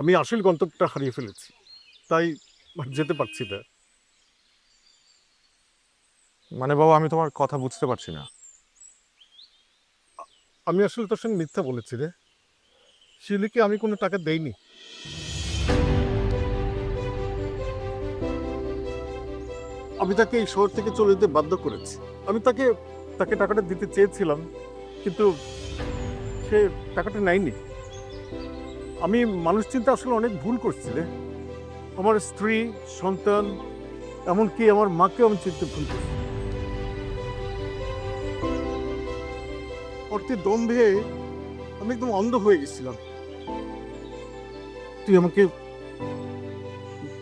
আমি আসল গন্তব্যটা হারিয়ে ফেলেছি, তাই আর যেতে পারছি না। মানে বাবা, আমি তোমার কথা বুঝতে পারছি না। আমি আসলে তোর সঙ্গে মিথ্যা বলেছি রে। শিউলিকে আমি কোনো টাকা দেইনি। আমি তাকে এই শহর থেকে চলে যেতে বাধ্য করেছি। আমি তাকে তাকে টাকাটা দিতে চেয়েছিলাম, কিন্তু সে টাকাটা নেয়নি। আমি মানুষ চিন্তা আসলে অনেক ভুল করছি রে। আমার স্ত্রী, সন্তান, এমনকি আমার মাকেও আমি চিনতে ভুল করছি। অর্থে দ্বন্দ্বে আমি একদম অন্ধ হয়ে গেছিলাম। তুই আমাকে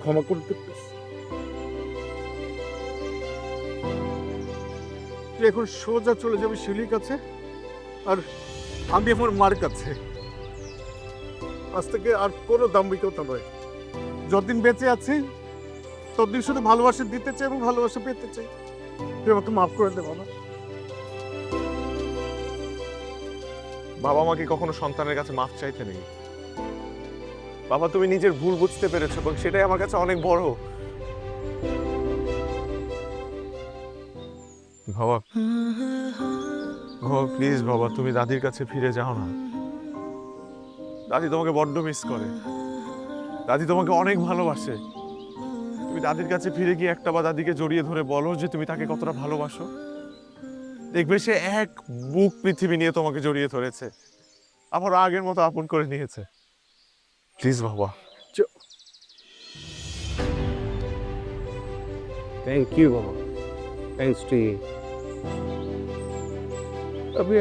ক্ষমা করতে পারিস। তুই এখন সোজা চলে যাবি শিউলির কাছে, আর আমি আমার মার কাছে। আজ থেকে আর কোনো দাম্ভিকতা নয়। যতদিন বেঁচে আছি ততদিন শুধু ভালোবাসা দিতে চাই এবং ভালোবাসা পেতে চাই। তুই আমাকে মাফ করে দে বাবা। বাবা মাকে কখনো সন্তানের কাছে মাফ চাইতে নেই। বাবা, তুমি নিজের ভুল বুঝতে পেরেছো এবং সেটাই আমার কাছে অনেক বড়। বাবা, বাবা প্লিজ বাবা, তুমি দাদির কাছে ফিরে যাও না। দাদি তোমাকে বড্ড মিস করে। দাদি তোমাকে অনেক ভালোবাসে। তুমি দাদির কাছে ফিরে গিয়ে একটা বা দাদিকে জড়িয়ে ধরে বলো যে তুমি তাকে কতটা ভালোবাসো। দেখবে সে এক বুক পৃথিবী নিয়ে তোমাকে জড়িয়ে ধরেছে, আবার আগের মতো আপন করে নিয়েছে। প্লিজ বাবা। থ্যাংক ইউ বাবা, থ্যাংকস টু ইউ। আমি